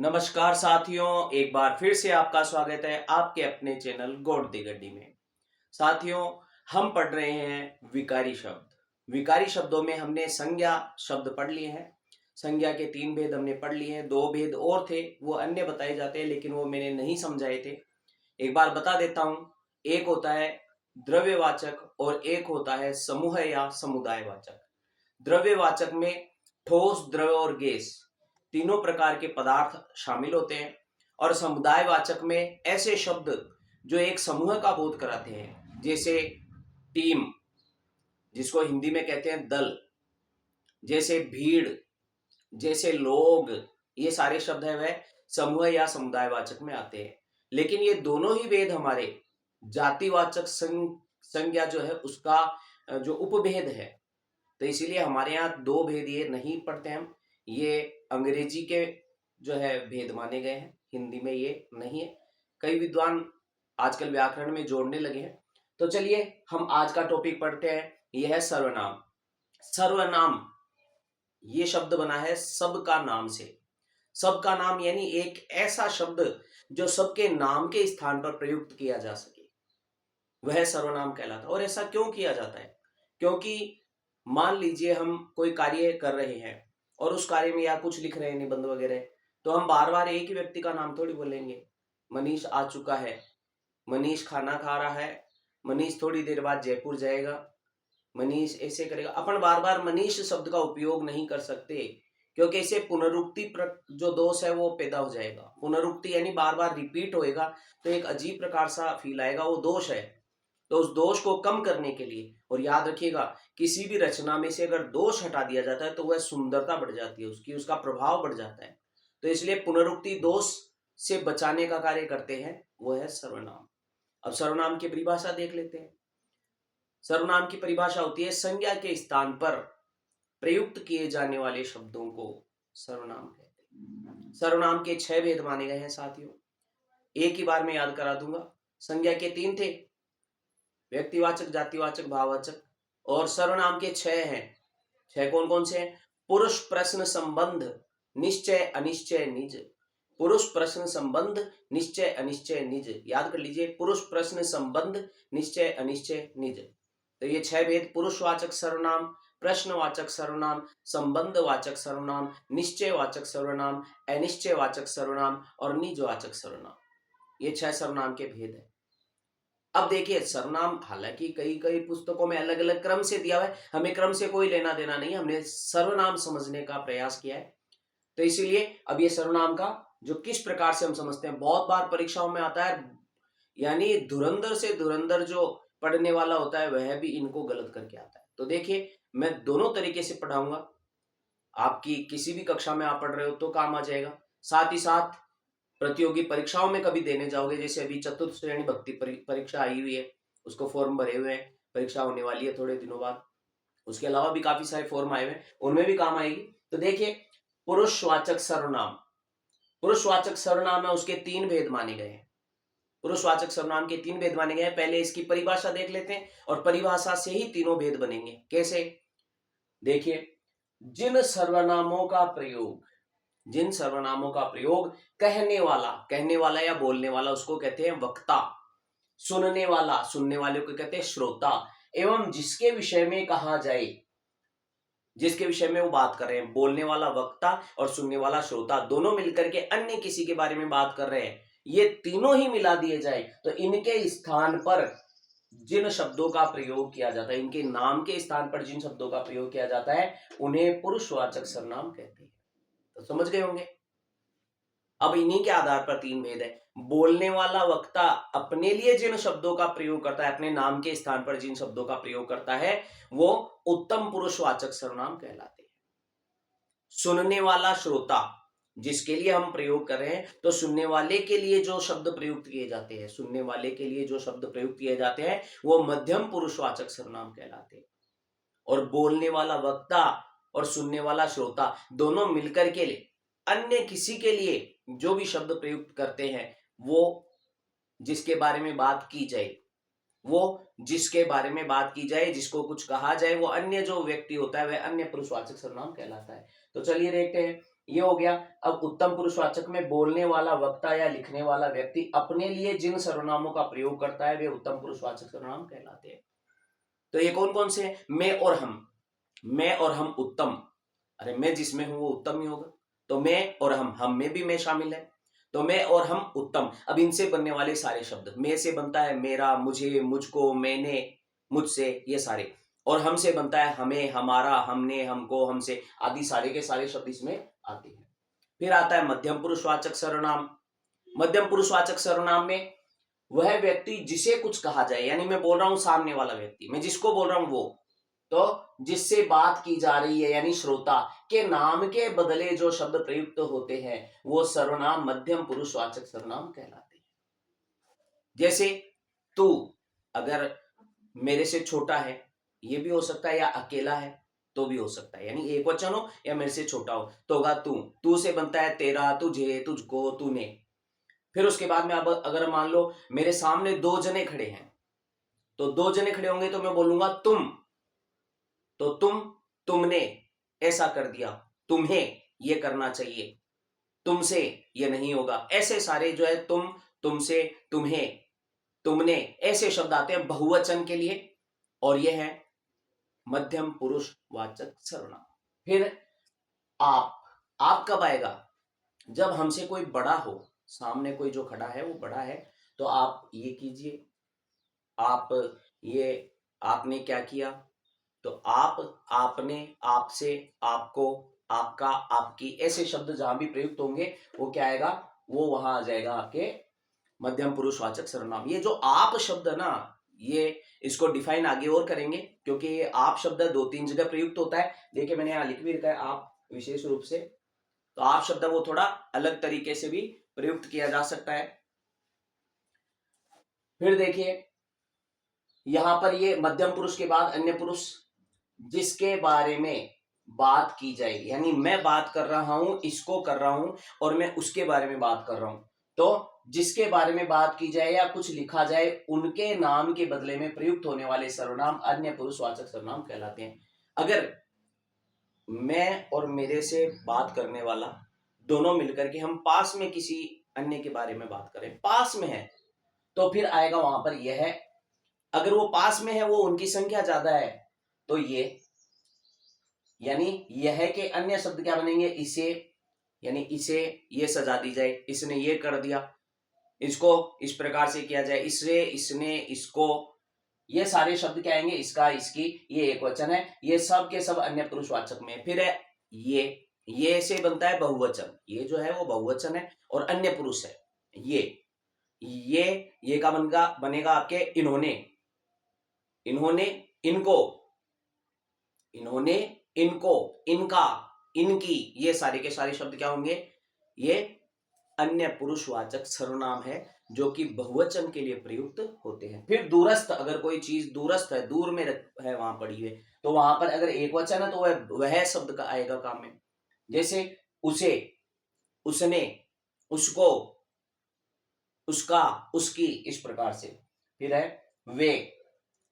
नमस्कार साथियों, एक बार फिर से आपका स्वागत है आपके अपने चैनल गॉड दी गड्डी में। साथियों, हम पढ़ रहे हैं विकारी शब्द। विकारी शब्दों में हमने संज्ञा शब्द पढ़ लिए हैं। संज्ञा के 3 भेद हमने पढ़ लिए हैं। 2 भेद और थे, वो अन्य बताए जाते हैं, लेकिन वो मैंने नहीं समझाए थे। एक बार बता देता हूं। एक होता है द्रव्यवाचक और एक होता है समूह या समुदायवाचक। द्रव्यवाचक में ठोस, द्रव और गैस तीनों प्रकार के पदार्थ शामिल होते हैं। और समुदायवाचक में ऐसे शब्द जो एक समूह का बोध कराते हैं, जैसे टीम, जिसको हिंदी में कहते हैं दल, जैसे भीड़, जैसे लोग, ये सारे शब्द है वह समूह या समुदायवाचक में आते हैं। लेकिन ये दोनों ही भेद हमारे जातिवाचक संज्ञा जो है उसका जो उपभेद है, तो इसीलिए हमारे यहाँ 2 भेद ये नहीं पढ़ते हम। ये अंग्रेजी के जो है भेद माने गए हैं, हिंदी में ये नहीं है। कई विद्वान आजकल व्याकरण में जोड़ने लगे हैं। तो चलिए हम आज का टॉपिक पढ़ते हैं। यह है सर्वनाम। सर्वनाम ये शब्द बना है सबका नाम से। सबका नाम यानी एक ऐसा शब्द जो सबके नाम के स्थान पर प्रयुक्त किया जा सके, वह सर्वनाम कहलाता है। और ऐसा क्यों किया जाता है? क्योंकि मान लीजिए हम कोई कार्य कर रहे हैं और उस कार्य में या कुछ लिख रहे हैं, निबंध वगैरह, तो हम बार बार एक ही व्यक्ति का नाम थोड़ी बोलेंगे। मनीष आ चुका है, मनीष खाना खा रहा है, मनीष थोड़ी देर बाद जयपुर जाएगा, मनीष ऐसे करेगा। अपन बार बार मनीष शब्द का उपयोग नहीं कर सकते, क्योंकि इसे पुनरुक्ति जो दोष है वो पैदा हो जाएगा। पुनरुक्ति यानी बार बार रिपीट होएगा, तो एक अजीब प्रकार सा फील आएगा, वो दोष है। तो उस दोष को कम करने के लिए, और याद रखिएगा किसी भी रचना में से अगर दोष हटा दिया जाता है तो वह सुंदरता बढ़ जाती है, उसका प्रभाव बढ़ जाता है। तो इसलिए पुनरुक्ति दोष से बचाने का कार्य करते हैं, वो है सर्वनाम। अब सर्वनाम की परिभाषा देख लेते हैं। सर्वनाम की परिभाषा होती है संज्ञा के स्थान पर प्रयुक्त किए जाने वाले शब्दों को सर्वनाम कहते हैं। सर्वनाम के 6 भेद माने गए हैं साथियों। एक ही बार में याद करा दूंगा। संज्ञा के 3 थे, व्यक्तिवाचक, जातिवाचक, भाववाचक। और सर्वनाम के 6 हैं। 6 कौन कौन से हैं? पुरुष, प्रश्न, संबंध, निश्चय, अनिश्चय, निज। पुरुष, प्रश्न, संबंध, निश्चय, अनिश्चय, निज। याद कर लीजिए, पुरुष, प्रश्न, संबंध, निश्चय, अनिश्चय, निज। तो ये 6 भेद: पुरुषवाचक सर्वनाम, प्रश्नवाचक सर्वनाम, संबंधवाचक सर्वनाम, निश्चयवाचक सर्वनाम, अनिश्चयवाचक सर्वनाम और निजवाचक सर्वनाम। ये 6 सर्वनाम के भेद है। अब देखिए, सर्वनाम हालांकि कई कई पुस्तकों में अलग अलग क्रम से दिया हुआ है, हमें क्रम से कोई लेना देना नहीं, हमने सर्वनाम समझने का प्रयास किया है। तो इसीलिए अब ये सर्वनाम का जो किस प्रकार से हम समझते हैं, बहुत बार परीक्षाओं में आता है, यानी धुरंधर से धुरंधर जो पढ़ने वाला होता है वह भी इनको गलत करके आता है। तो देखिए, मैं दोनों तरीके से पढ़ाऊंगा। आपकी किसी भी कक्षा में आप पढ़ रहे हो तो काम आ जाएगा, साथ ही साथ प्रतियोगी परीक्षाओं में कभी देने जाओगे, जैसे अभी चतुर्थ श्रेणी भक्ति परीक्षा आई हुई है, उसको फॉर्म भरे हुए हैं, परीक्षा होने वाली है थोड़े दिनों बाद। उसके अलावा भी काफी सारे फॉर्म आए हुए हैं, उनमें भी काम आएगी। तो देखिए, पुरुषवाचक सर्वनाम, पुरुषवाचक सर्वनाम है, उसके 3 भेद माने गए हैं। पुरुषवाचक सर्वनाम के 3 भेद माने गए हैं। पहले इसकी परिभाषा देख लेते हैं, और परिभाषा से ही तीनों भेद बनेंगे। कैसे? देखिए, जिन सर्वनामों का प्रयोग, जिन सर्वनामों का प्रयोग कहने वाला या बोलने वाला, उसको कहते हैं वक्ता। सुनने वाला, सुनने वाले को कहते हैं श्रोता। एवं जिसके विषय में कहा जाए, जिसके विषय में वो बात कर रहे हैं, बोलने वाला वक्ता और सुनने वाला श्रोता, दोनों मिलकर के अन्य किसी के बारे में बात कर रहे हैं, ये तीनों ही मिला दिए जाए तो इनके स्थान पर जिन शब्दों का प्रयोग किया जाता है, इनके नाम के स्थान पर जिन शब्दों का प्रयोग किया जाता है, उन्हें पुरुषवाचक सर्वनाम कहते हैं। तो समझ गए होंगे। अब इन्हीं के आधार पर 3 भेद है। बोलने वाला वक्ता अपने लिए जिन शब्दों का प्रयोग करता है, अपने नाम के स्थान पर जिन शब्दों का प्रयोग करता है, वो उत्तम पुरुषवाचक सर्वनाम कहलाते हैं। सुनने वाला श्रोता, जिसके लिए हम प्रयोग कर रहे हैं, तो सुनने वाले के लिए जो शब्द प्रयुक्त किए जाते हैं, सुनने वाले के लिए जो शब्द प्रयुक्त किए जाते हैं, वो मध्यम पुरुषवाचक सर्वनाम कहलाते हैं। और बोलने वाला वक्ता और सुनने वाला श्रोता दोनों मिलकर के लिए अन्य किसी के लिए जो भी शब्द प्रयुक्त करते हैं, वो जिसके बारे में बात की जाए, वो जिसके बारे में बात की जाए, जिसको कुछ कहा जाए, वो अन्य जो व्यक्ति होता है वह अन्य पुरुषवाचक सर्वनाम कहलाता है। तो चलिए देखते हैं, ये हो गया। अब उत्तम पुरुषवाचक में बोलने वाला वक्ता या लिखने वाला व्यक्ति अपने लिए जिन सर्वनामों का प्रयोग करता है वे उत्तम पुरुषवाचक सर्वनाम कहलाते हैं। तो ये कौन कौन से हैं? मैं और हम। मैं और हम उत्तम, अरे मैं जिसमें हूं वो उत्तम ही होगा, तो मैं और हम में भी मैं शामिल है, तो मैं और हम उत्तम। अब इनसे बनने वाले सारे शब्द, मैं से बनता है मेरा, मुझे, मुझको, मैंने, मुझसे, ये सारे, और हमसे बनता है हमें, हमारा, हमने, हमको, हमसे, आदि सारे के सारे शब्द इसमें आते हैं। फिर आता है मध्यम पुरुषवाचक सर्वनाम। मध्यम पुरुषवाचक सर्वनाम में वह व्यक्ति जिसे कुछ कहा जाए, यानी मैं बोल रहा हूं सामने वाला व्यक्ति, मैं जिसको बोल रहा हूं वो, तो जिससे बात की जा रही है यानी श्रोता के नाम के बदले जो शब्द प्रयुक्त होते हैं वो सर्वनाम मध्यम पुरुषवाचक सर्वनाम कहलाते हैं। जैसे तू, अगर मेरे से छोटा है ये भी हो सकता है, या अकेला है तो भी हो सकता है, यानी एक वचन हो या मेरे से छोटा हो तो होगा तू। तू से बनता है तेरा, तुझे, तुझको, तूने। फिर उसके बाद में अब अगर मान लो मेरे सामने दो जने खड़े हैं, तो दो जने खड़े होंगे तो मैं बोलूंगा तुम, तो तुम, तुमने ऐसा कर दिया, तुम्हें ये करना चाहिए, तुमसे ये नहीं होगा। ऐसे सारे जो है तुम, तुमसे, तुम्हें, तुमने, ऐसे शब्द आते हैं बहुवचन के लिए, और ये है मध्यम पुरुष वाचक सर्वनाम। फिर आप। आप कब आएगा? जब हमसे कोई बड़ा हो, सामने कोई जो खड़ा है वो बड़ा है, तो आप ये कीजिए, आप ये, आपने क्या किया, तो आप, आपने, आपसे, आपको, आपका, आपकी, ऐसे शब्द जहां भी प्रयुक्त होंगे वो क्या आएगा, वो वहां आ जाएगा आपके मध्यम पुरुषवाचक सर्वनाम। ये जो आप शब्द है ना, ये इसको डिफाइन आगे और करेंगे, क्योंकि ये आप शब्द दो तीन जगह प्रयुक्त होता है। देखिए मैंने यहां लिख भी रखा है आप विशेष रूप से, तो आप शब्द वो थोड़ा अलग तरीके से भी प्रयुक्त किया जा सकता है। फिर देखिए यहां पर ये मध्यम पुरुष के बाद अन्य पुरुष, जिसके बारे में बात की जाएगी, यानी मैं बात कर रहा हूं, इसको कर रहा हूं और मैं उसके बारे में बात कर रहा हूं, तो जिसके बारे में बात की जाए या कुछ लिखा जाए उनके नाम के बदले में प्रयुक्त होने वाले सर्वनाम अन्य पुरुषवाचक सर्वनाम कहलाते हैं। अगर मैं और मेरे से बात करने वाला दोनों मिलकर के हम पास में किसी अन्य के बारे में बात करें, पास में है, तो फिर आएगा वहां पर यह है। अगर वो पास में है, वो उनकी संख्या ज्यादा है, तो ये, यानी यह के अन्य शब्द क्या बनेंगे, इसे, यानी इसे ये सजा दी जाए, इसने ये कर दिया, इसको इस प्रकार से किया जाए, इससे, इसने, इसको, ये सारे शब्द क्या आएंगे, इसका, इसकी, ये एक वचन है, ये सब के सब अन्य पुरुषवाचक में। फिर है ये से बनता है बहुवचन, ये जो है वो बहुवचन है और अन्य पुरुष है। ये का बनेगा आपके इन्होंने, इन्होंने, इनको, इन्होंने, इनको, इनका, इनकी, ये सारे के सारे शब्द क्या होंगे, ये अन्य पुरुषवाचक सर्वनाम है जो कि बहुवचन के लिए प्रयुक्त होते हैं। फिर दूरस्थ, अगर कोई चीज दूरस्थ है, दूर में है, वहां पड़ी हुई, तो वहां पर अगर एक वचन है तो वह शब्द का आएगा काम में। जैसे उसे, उसने, उसको, उसका, उसकी, इस प्रकार से। फिर है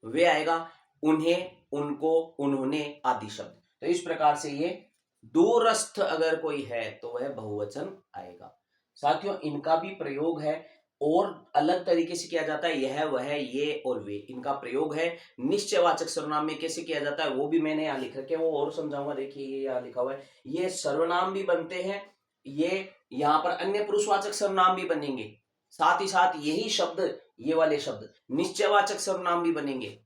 वे आएगा, उन्हें, उनको, उन्होंने आदि शब्द। तो इस प्रकार से ये दूरस्थ अगर कोई है तो वह बहुवचन आएगा। साथियों इनका भी प्रयोग है और अलग तरीके से किया जाता है, यह, वह, ये और वे, इनका प्रयोग है। निश्चयवाचक सर्वनाम में कैसे किया जाता है वो भी मैंने यहाँ लिख रखे हैं, वो और समझाऊंगा। देखिए ये यहाँ लिखा हुआ है, ये सर्वनाम भी बनते हैं, ये यहाँ पर अन्य पुरुषवाचक सर्वनाम भी बनेंगे, साथ ही साथ यही शब्द, ये वाले शब्द निश्चयवाचक सर्वनाम भी बनेंगे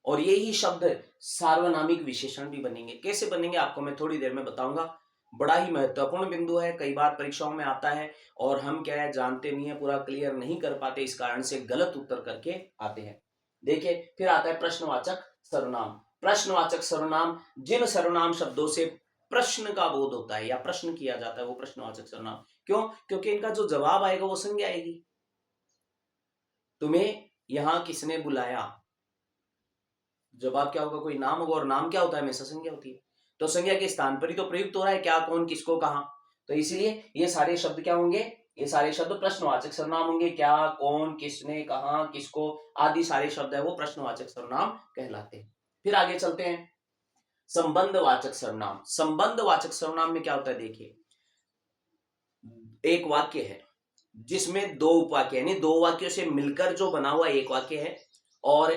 और यही शब्द सार्वनामिक विशेषण भी बनेंगे। कैसे बनेंगे आपको मैं थोड़ी देर में बताऊंगा। बड़ा ही महत्वपूर्ण बिंदु है, कई बार परीक्षाओं में आता है और हम क्या है जानते नहीं है, पूरा क्लियर नहीं कर पाते, इस कारण से गलत उत्तर करके आते हैं। देखिए फिर आता है प्रश्नवाचक सर्वनाम। प्रश्नवाचक सर्वनाम जिन सर्वनाम शब्दों से प्रश्न का बोध होता है या प्रश्न किया जाता है वो प्रश्नवाचक सर्वनाम। क्यों? क्योंकि इनका जो जवाब आएगा वो संज्ञा आएगी। तुम्हें यहां किसने बुलाया, जवाब क्या होगा, कोई नाम होगा, और नाम क्या होता है, हमेशा संज्ञा होती है, तो संज्ञा के स्थान पर ही तो प्रयुक्त हो रहा है, क्या, कौन, किसको, कहां। तो इसलिए ये सारे शब्द क्या होंगे, ये सारे शब्द प्रश्नवाचक सर्वनाम होंगे। क्या, कौन, किसने, कहां, किसको आदि सारे शब्द है वो प्रश्नवाचक सर्वनाम कहलाते हैं। फिर आगे चलते हैं। संबंधवाचक सर्वनाम। संबंधवाचक सर्वनाम में क्या होता है, देखिए एक वाक्य है जिसमें दो उपवाक्य यानी दो वाक्यों से मिलकर जो बना हुआ एक वाक्य है, और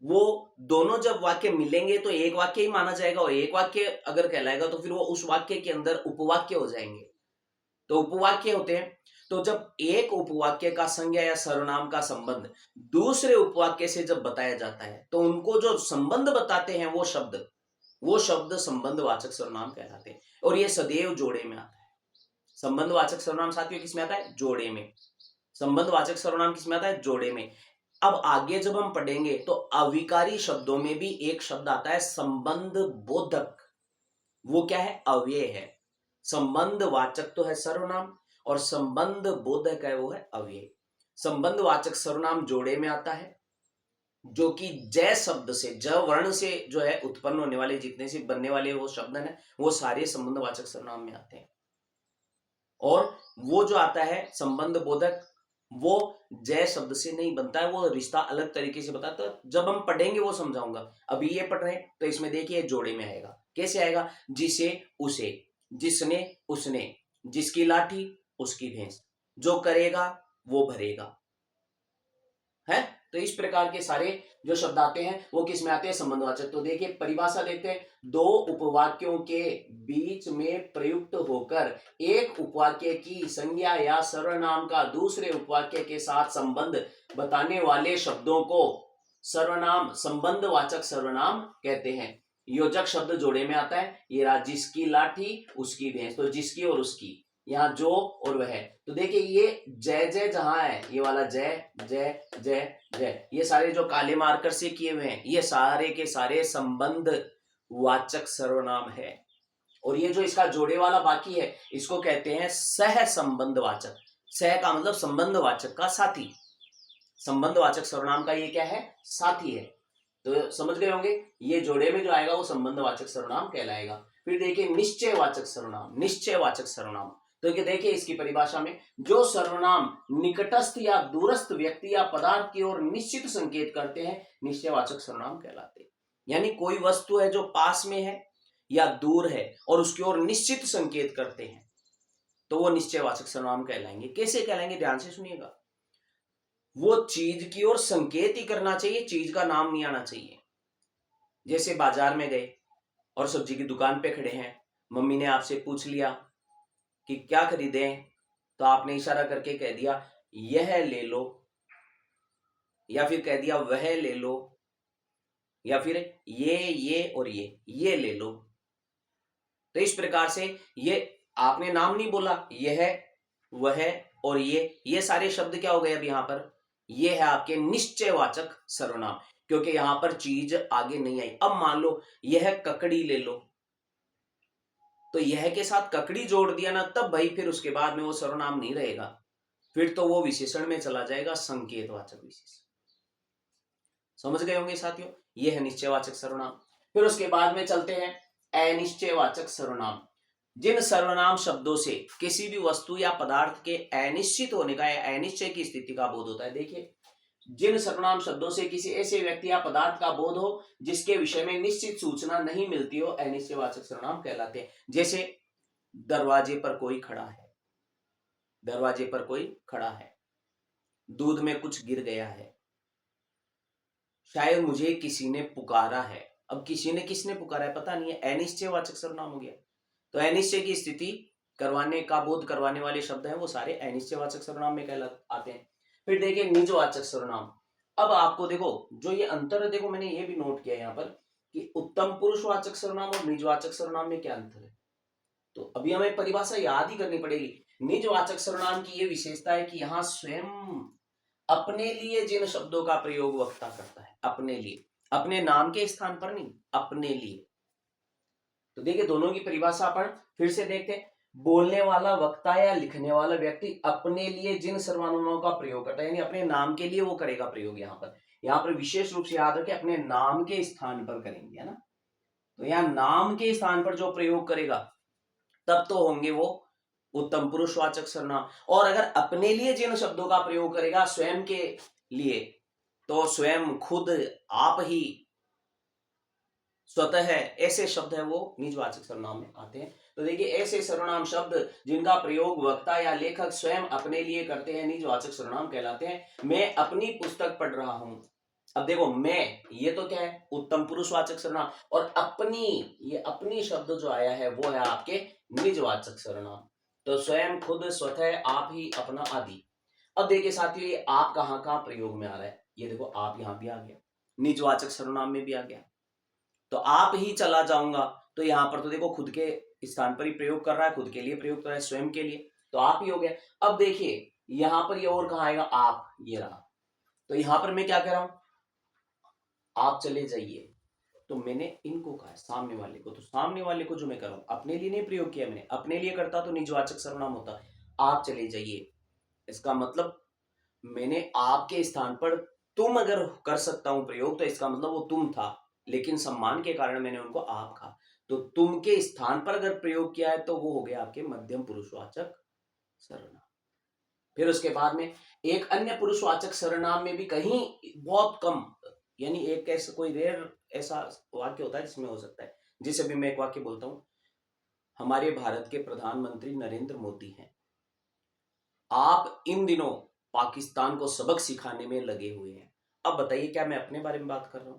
वो दोनों जब वाक्य मिलेंगे तो एक वाक्य ही माना जाएगा, और एक वाक्य अगर कहलाएगा तो फिर वो उस वाक्य के अंदर उपवाक्य हो जाएंगे। तो उपवाक्य होते हैं। तो जब एक उपवाक्य का संज्ञा या सर्वनाम का संबंध दूसरे उपवाक्य से जब बताया जाता है तो उनको जो संबंध बताते हैं वो शब्द संबंधवाचक सर्वनाम कहलाते हैं, और ये सदैव जोड़े में आता है। संबंधवाचक सर्वनाम साथियों किसमें आता है, जोड़े में। संबंधवाचक सर्वनाम किसमें आता है, जोड़े में। अब आगे जब हम पढ़ेंगे तो अविकारी शब्दों में भी एक शब्द आता है संबंध बोधक। वो क्या है, अव्यय है। संबंधवाचक तो है सर्वनाम और संबंध बोधक है वो है अव्यय। संबंधवाचक सर्वनाम जोड़े में आता है, जो कि जय शब्द से, ज वर्ण से जो है उत्पन्न होने वाले जितने से बनने वाले वो शब्द है वो सारे संबंधवाचक सर्वनाम में आते हैं। और वो जो आता है संबंध बोधक, वो जय शब्द से नहीं बनता है, वो रिश्ता अलग तरीके से बताता है। जब हम पढ़ेंगे वो समझाऊंगा। अभी ये पढ़ रहे हैं तो इसमें देखिए जोड़े में आएगा। कैसे आएगा, जिसे उसे, जिसने उसने, जिसकी लाठी उसकी भैंस, जो करेगा वो भरेगा, है। तो इस प्रकार के सारे जो शब्द आते हैं वो किस में आते हैं, संबंधवाचक। तो देखिए परिभाषा देखते हैं, दो उपवाक्यों के बीच में प्रयुक्त होकर एक उपवाक्य की संज्ञा या सर्वनाम का दूसरे उपवाक्य के साथ संबंध बताने वाले शब्दों को सर्वनाम, संबंधवाचक सर्वनाम कहते हैं। योजक शब्द जोड़े में आता है, ये रहा जिसकी लाठी उसकी भैंस, तो जिसकी और उसकी, यहाँ जो और वह। तो देखिए ये जय जय जहां है, ये वाला जय जय जय जय, ये सारे जो काले मार्कर से किए हुए हैं ये सारे के सारे संबंध वाचक सर्वनाम है। और ये जो इसका जोड़े वाला बाकी है इसको कहते हैं सह संबंधवाचक। सह का मतलब संबंधवाचक का साथी, संबंधवाचक सर्वनाम का ये क्या है, साथी है। तो समझ गए होंगे, ये जोड़े में जो आएगा वो संबंधवाचक सर्वनाम कहलाएगा। फिर देखिए निश्चयवाचक सर्वनाम। निश्चयवाचक सर्वनाम तो ये देखिए इसकी परिभाषा में, जो सर्वनाम निकटस्थ या दूरस्थ व्यक्ति या पदार्थ की ओर निश्चित संकेत करते हैं निश्चयवाचक सर्वनाम कहलाते हैं। यानी कोई वस्तु है जो पास में है या दूर है और उसकी ओर निश्चित संकेत करते हैं तो वो निश्चयवाचक सर्वनाम कहलाएंगे। कैसे कहलाएंगे, ध्यान से सुनिएगा। वो चीज की ओर संकेत ही करना चाहिए, चीज का नाम नहीं आना चाहिए। जैसे बाजार में गए और सब्जी की दुकान पे खड़े हैं, मम्मी ने आपसे पूछ लिया कि क्या खरीदें, तो आपने इशारा करके कह दिया यह ले लो, या फिर कह दिया वह ले लो, या फिर ये और ये ले लो। तो इस प्रकार से ये आपने नाम नहीं बोला, यह वह और ये सारे शब्द क्या हो गए अब यहां पर, ये है आपके निश्चयवाचक सर्वनाम, क्योंकि यहां पर चीज आगे नहीं आई। अब मान लो यह ककड़ी ले लो, तो यह के साथ ककड़ी जोड़ दिया ना, तब भाई फिर उसके बाद में वो सर्वनाम नहीं रहेगा, फिर तो वो विशेषण में चला जाएगा, संकेतवाचक विशेषण। समझ गए होंगे साथियों, यह है निश्चयवाचक सर्वनाम। फिर उसके बाद में चलते हैं अनिश्चयवाचक सर्वनाम। जिन सर्वनाम शब्दों से किसी भी वस्तु या पदार्थ के अनिश्चित होने का या अनिश्चय की स्थिति का बोध होता है। देखिए जिन सर्वनाम शब्दों से किसी ऐसे व्यक्ति या पदार्थ का बोध हो जिसके विषय में निश्चित सूचना नहीं मिलती हो, अनिश्चयवाचक सर्वनाम कहलाते हैं। जैसे दरवाजे पर कोई खड़ा है, दरवाजे पर कोई खड़ा है, दूध में कुछ गिर गया है, शायद मुझे किसी ने पुकारा है। अब किसी ने किसने पुकारा है पता नहीं है, अनिश्चयवाचक सर्वनाम हो गया। तो अनिश्चय की स्थिति करवाने का बोध करवाने वाले शब्द हैं वो सारे अनिश्चयवाचक सर्वनाम में कहलाते हैं। फिर देखिए निजवाचक सर्वनाम। अब आपको देखो जो ये अंतर है, देखो मैंने ये भी नोट किया यहाँ पर कि उत्तम पुरुषवाचक सर्वनाम और निजवाचक सर्वनाम में क्या अंतर है। तो अभी हमें परिभाषा याद ही करनी पड़ेगी। निजवाचक सर्वनाम की ये विशेषता है कि यहाँ स्वयं अपने लिए जिन शब्दों का प्रयोग वक्ता करता है, अपने लिए, अपने नाम के स्थान पर नहीं, अपने लिए। तो देखिए दोनों की परिभाषा अपन फिर से देखते हैं। बोलने वाला वक्ता या लिखने वाला व्यक्ति अपने लिए जिन सर्वनामों का प्रयोग करता है, यानी अपने नाम के लिए वो करेगा प्रयोग। यहाँ पर विशेष रूप से याद रखें अपने नाम के स्थान पर करेंगे, है ना। तो यहाँ नाम के स्थान पर जो प्रयोग करेगा तब तो होंगे वो उत्तम पुरुषवाचक सर्वनाम। और अगर अपने लिए जिन शब्दों का प्रयोग करेगा स्वयं के लिए, तो स्वयं खुद आप ही स्वतः है, ऐसे शब्द है वो निजवाचक सर्वनाम में आते हैं। तो देखिए ऐसे सर्वनाम शब्द जिनका प्रयोग वक्ता या लेखक स्वयं अपने लिए करते हैं निजवाचक सर्वनाम कहलाते हैं। मैं अपनी पुस्तक पढ़ रहा हूं। अब देखो मैं, ये तो क्या है, उत्तम पुरुषवाचक सर्वनाम, और अपनी, ये अपनी शब्द जो आया है वो है आपके निजवाचक सर्वनाम। तो स्वयं, खुद, स्वतः, आप ही, अपना, आदि। अब देखिए साथियों ये आप कहाँ कहाँ प्रयोग में आ रहा है, ये देखो आप यहां भी आ गया, निजवाचक सर्वनाम में भी आ गया। तो आप ही चला जाऊंगा, तो यहां पर तो देखो खुद के स्थान पर ही प्रयोग कर रहा है, खुद के लिए प्रयोग कर रहा है, स्वयं के लिए, तो आप ही हो गया। अब देखिए यहां पर ये और कहा आएगा, आप, ये रहा। तो यहां पर मैं क्या कह रहा हूं, आप चले जाइए, तो मैंने इनको कहा है सामने वाले को, तो सामने वाले को जो मैं कर रहा हूं अपने लिए नहीं प्रयोग किया मैंने, अपने लिए करता तो निजवाचक सर्वनाम होता, आप चले जाइए। इसका मतलब मैंने आपके स्थान पर तुम अगर कर सकता हूं प्रयोग, तो इसका मतलब वो तुम था, लेकिन सम्मान के कारण मैंने उनको आप कहा। तो तुम के स्थान पर अगर प्रयोग किया है तो वो हो गया आपके मध्यम पुरुषवाचक सर्वनाम। फिर उसके बाद में एक अन्य पुरुषवाचक सर्वनाम में भी कहीं बहुत कम, यानी एक ऐसा कोई रेयर ऐसा वाक्य होता है जिसमें हो सकता है, जिसे भी मैं एक वाक्य बोलता हूं, हमारे भारत के प्रधानमंत्री नरेंद्र मोदी हैं, आप इन दिनों पाकिस्तान को सबक सिखाने में लगे हुए हैं। अब बताइए क्या मैं अपने बारे में बात कर रहा हूं,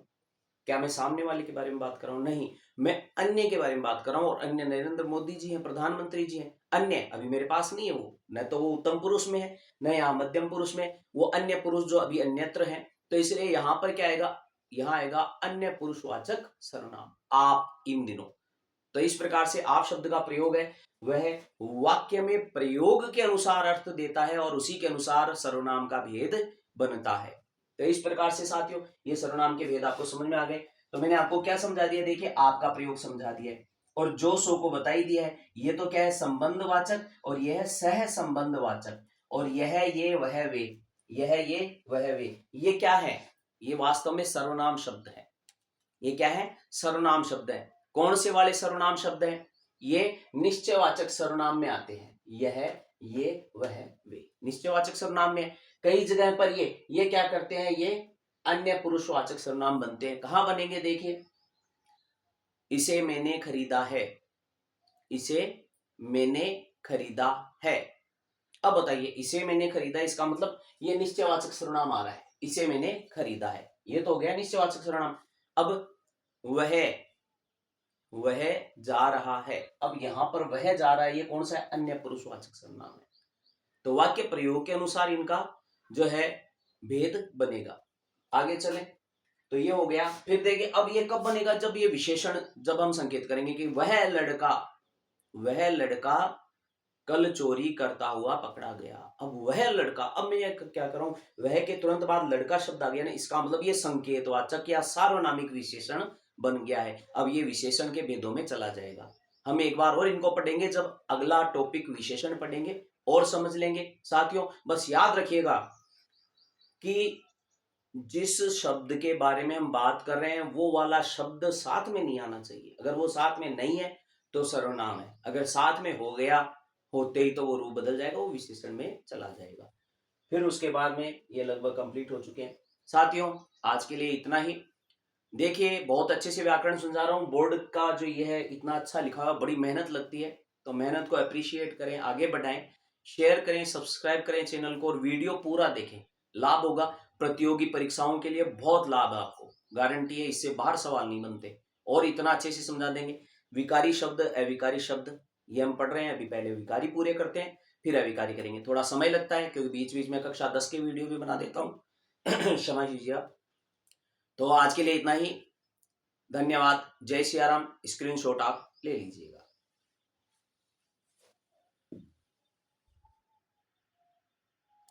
क्या मैं सामने वाले के बारे में बात कर रहा हूं? नहीं, मैं अन्य के बारे में बात कर रहा हूं, और अन्य नरेंद्र मोदी जी हैं, प्रधानमंत्री जी हैं। अन्य अभी मेरे पास नहीं है, वो न तो वो उत्तम पुरुष में है, न यहाँ मध्यम पुरुष में, वो अन्य पुरुष जो अभी अन्यत्र हैं। तो इसलिए यहां पर क्या आएगा, यहां आएगा अन्य पुरुषवाचक सर्वनाम, आप इन दिनों। तो इस प्रकार से आप शब्द का प्रयोग है वह वाक्य में प्रयोग के अनुसार अर्थ देता है, और उसी के अनुसार सर्वनाम का भेद बनता है। तो इस प्रकार से साथियों ये सर्वनाम के भेद आपको समझ में आ गए। तो मैंने आपको क्या समझा दिया, देखिए आपका प्रयोग समझा दिया है, और जो सो को बता ही दिया है। ये तो क्या है, संबंधवाचक, और यह है सह संबंधवाचक, और यह ये वह वे, यह ये वह वे, ये क्या है, ये वास्तव में सर्वनाम शब्द है। ये क्या है, सर्वनाम शब्द है। कौन से वाले सर्वनाम शब्द हैं, ये निश्चयवाचक सर्वनाम में आते हैं। यह, ये, वह, वे निश्चयवाचक सर्वनाम में। कई जगह पर ये क्या करते हैं, ये अन्य पुरुषवाचक सर्वनाम बनते हैं। कहां बनेंगे, देखिए, इसे मैंने खरीदा है, इसे मैंने खरीदा है। अब बताइए इसे मैंने खरीदा, इसका मतलब ये निश्चयवाचक सर्वनाम आ रहा है, इसे मैंने खरीदा है, ये तो हो गया निश्चयवाचक सर्वनाम। अब वह, वह जा रहा है, अब यहां पर वह जा रहा है, ये कौन सा है, अन्य पुरुषवाचक सर्वनाम है। तो वाक्य प्रयोग के अनुसार इनका जो है भेद बनेगा। आगे चले, तो ये हो गया। फिर देखिए अब ये कब बनेगा, जब ये विशेषण, जब हम संकेत करेंगे कि वह लड़का कल चोरी करता हुआ पकड़ा गया। अब वह लड़का, अब मैं क्या कर रहा हूं, वह के तुरंत बाद लड़का शब्द आ गया ना, इसका मतलब ये संकेतवाचक या सार्वनामिक विशेषण बन गया है। अब ये विशेषण के भेदों में चला जाएगा। हम एक बार और इनको पढ़ेंगे, जब अगला टॉपिक विशेषण पढ़ेंगे और समझ लेंगे। साथियों बस याद रखिएगा कि जिस शब्द के बारे में हम बात कर रहे हैं वो वाला शब्द साथ में नहीं आना चाहिए। अगर वो साथ में नहीं है तो सर्वनाम है, अगर साथ में हो गया होते ही तो वो रूप बदल जाएगा, वो विशेषण में चला जाएगा। फिर उसके बाद में ये लगभग कंप्लीट हो चुके हैं। साथियों आज के लिए इतना ही। देखिए बहुत अच्छे से व्याकरण समझा रहा हूँ, बोर्ड का जो ये है इतना अच्छा लिखा हुआ, बड़ी मेहनत लगती है, तो मेहनत को अप्रिशिएट करें, आगे बढ़ाएं, शेयर करें, सब्सक्राइब करें चैनल को, और वीडियो पूरा देखें, लाभ होगा। प्रतियोगी परीक्षाओं के लिए बहुत लाभ है, आपको गारंटी है, इससे बाहर सवाल नहीं बनते, और इतना अच्छे से समझा देंगे। विकारी शब्द, अविकारी शब्द, ये हम पढ़ रहे हैं, अभी पहले विकारी पूरे करते हैं, फिर अविकारी करेंगे। थोड़ा समय लगता है क्योंकि बीच बीच में कक्षा 10 के वीडियो भी बना देता हूँ क्षमा कीजिए आप। तो आज के लिए इतना ही, धन्यवाद, जय सिया राम। स्क्रीनशॉट आप ले लीजिएगा।